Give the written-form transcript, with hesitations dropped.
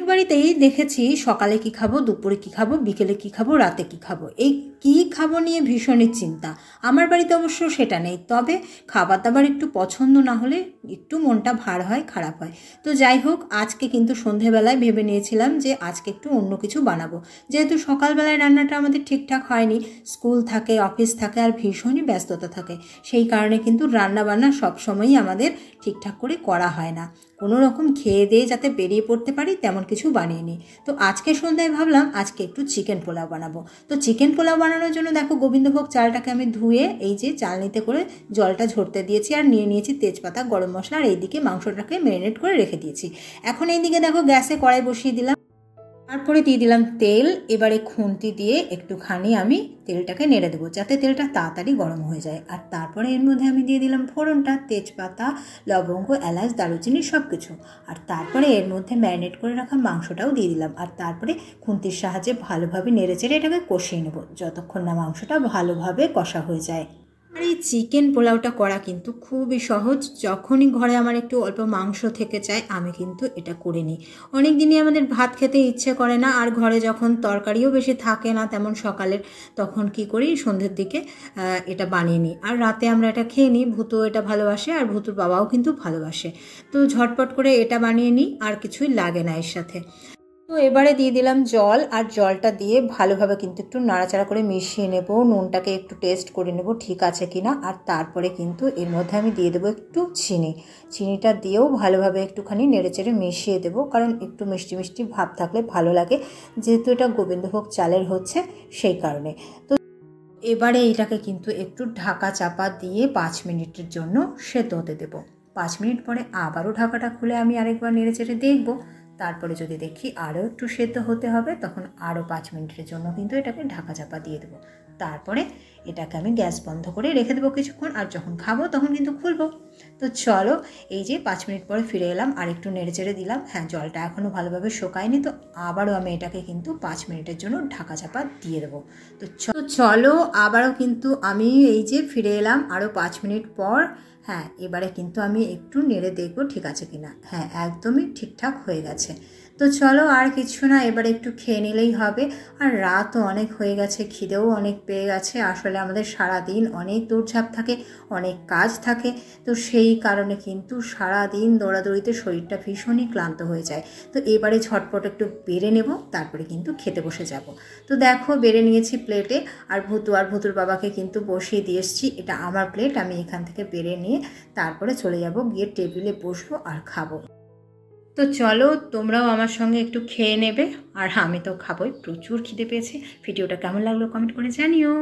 অনেক বাড়িতেই দেখেছি সকালে কি খাবো, দুপুরে কি খাবো, বিকেলে কি খাবো, রাতে কি খাবো, এই কি খাবো নিয়ে ভীষণই চিন্তা। আমার বাড়িতে অবশ্য সেটা নেই, তবে খাবার দাবার একটু পছন্দ না হলে একটু মনটা ভার হয়, খারাপ হয়। তো যাই হোক, আজকে কিন্তু সন্ধেবেলায় ভেবে নিয়েছিলাম যে আজকে একটু অন্য কিছু বানাবো, যেহেতু সকালবেলায় রান্নাটা আমাদের ঠিকঠাক হয়নি, স্কুল থাকে, অফিস থাকে, আর ভীষণই ব্যস্ততা থাকে। সেই কারণে কিন্তু রান্না বান্না সবসময়ই আমাদের ঠিকঠাক করে করা হয় না। কোনো রকম খেয়ে দিয়ে যাতে বেরিয়ে পড়তে পারি তেমন কিছু বানিয়ে নিই। তো আজকে সন্ধ্যায় ভাবলাম আজকে একটু চিকেন পোলাও বানাবো। তো চিকেন পোলাও বানানোর জন্য দেখো, গোবিন্দভোগ চালটাকে আমি ধুয়ে এই যে চালনিতে করে জলটা ঝরতে দিয়েছি, আর নিয়ে নিয়েছি তেজপাতা, গরম মশলা, আর এইদিকে মাংসটাকে ম্যারিনেট করে রেখে দিয়েছি। এখন এইদিকে দেখো গ্যাসে কড়াই বসিয়ে দিলাম, তারপরে দিয়ে দিলাম তেল। এবারে খুন্তি দিয়ে একটুখানি আমি তেলটাকে নেড়ে দেবো যাতে তেলটা তাড়াতাড়ি গরম হয়ে যায়। আর তারপরে এর মধ্যে আমি দিয়ে দিলাম ফোড়নটা, তেজপাতা, লবঙ্গ, এলাচ, দারুচিনি সব কিছু। আর তারপরে এর মধ্যে ম্যারিনেট করে রাখা মাংসটাও দিয়ে দিলাম। আর তারপরে খুন্তির সাহায্যে ভালোভাবে নেড়ে চেড়ে এটাকে কষিয়ে নেবো যতক্ষণ না মাংসটা ভালোভাবে কষা হয়ে যায়। আর এই চিকেন পোলাওটা করা কিন্তু খুবই সহজ। যখনই ঘরে আমার একটু অল্প মাংস থেকে যায় আমি কিন্তু এটা করে নিই। অনেক দিনই আমাদের ভাত খেতে ইচ্ছে করে না, আর ঘরে যখন তরকারিও বেশি থাকে না তেমন সকালের, তখন কি করি সন্ধ্যের দিকে এটা বানিয়ে নিই, আর রাতে আমরা এটা খেয়ে নিই। ভূতু এটা ভালোবাসে, আর ভূতুর বাবাও কিন্তু ভালোবাসে। তো ঝটপট করে এটা বানিয়ে নিই, আর কিছুই লাগে না এর সাথে। তো এবারে দিয়ে দিলাম জল, আর জলটা দিয়ে ভালোভাবে কিন্তু একটু নাড়াচাড়া করে মিশিয়ে নেব, নুনটাকে একটু টেস্ট করে নেব ঠিক আছে কিনা। আর তারপরে কিন্তু এর মধ্যে আমি দিয়ে দেবো একটু চিনিটা দিয়েও ভালোভাবে একটুখানি নেড়েচেড়ে মিশিয়ে দেবো, কারণ একটু মিষ্টি মিষ্টি ভাব থাকলে ভালো লাগে, যেহেতু এটা গোবিন্দভোগ চালের হচ্ছে সেই কারণে। তো এবারে এইটাকে কিন্তু একটু ঢাকা চাপা দিয়ে 5 মিনিটের জন্য সেদ্ধ হতে দেবো। 5 মিনিট পরে আবারও ঢাকাটা খুলে আমি আরেকবার নেড়েচেড়ে দেখবো। তারপরে যদি দেখি আরও একটু সেদ্ধ হতে হবে, তখন আরও 5 মিনিটের জন্য কিন্তু এটাকে ঢাকা চাপা দিয়ে দেবো। তারপরে এটাকে আমি গ্যাস বন্ধ করে রেখে দেবো কিছুক্ষণ, আর যখন খাবো তখন কিন্তু খুলবো। তো চলো, এই যে 5 মিনিট পরে ফিরে এলাম, আর একটু নেড়েচেড়ে দিলাম। হ্যাঁ, জলটা এখনও ভালোভাবে শোকায়নি, তো আবারও আমি এটাকে কিন্তু 5 মিনিটের জন্য ঢাকা চাপা দিয়ে দেবো। তো চলো, আবারও কিন্তু আমি এই যে ফিরে এলাম আরও 5 মিনিট পর। হ্যাঁ, এবারে কিন্তু আমি একটু নেড়ে দেখবো ঠিক আছে কিনা। হ্যাঁ, একদমই ঠিকঠাক হয়ে গেছে। তো চলো, আর কিছু না, এবারে একটু খেয়ে নিলেই হবে। আর রাতও অনেক হয়ে গেছে, খিদেও অনেক পেয়ে গেছে। আসলে আমাদের সারাদিন অনেক দৌড়ঝাঁপ থাকে, অনেক কাজ থাকে, তো সেই কারণে কিন্তু সারাদিন দৌড়াদৌড়িতে শরীরটা ভীষণই ক্লান্ত হয়ে যায়। তো এবারে ঝটপট একটু বেড়ে নেব, তারপরে কিন্তু খেতে বসে যাব। তো দেখো, বেড়ে নিয়েছি প্লেটে, আর ভূতুর বাবাকে কিন্তু বসিয়ে দিয়ে এসেছি। এটা আমার প্লেট, আমি এখান থেকে বেড়ে নিয়ে তারপরে চলে যাব, গিয়ে টেবিলে বসবো আর খাবো। তো চলো, তোমরাও আমার সঙ্গে একটু খেয়ে নেবে, আর আমি তো খাবোই, প্রচুর খিদে পেয়েছে। ভিডিওটা কেমন লাগলো কমেন্ট করে জানিও।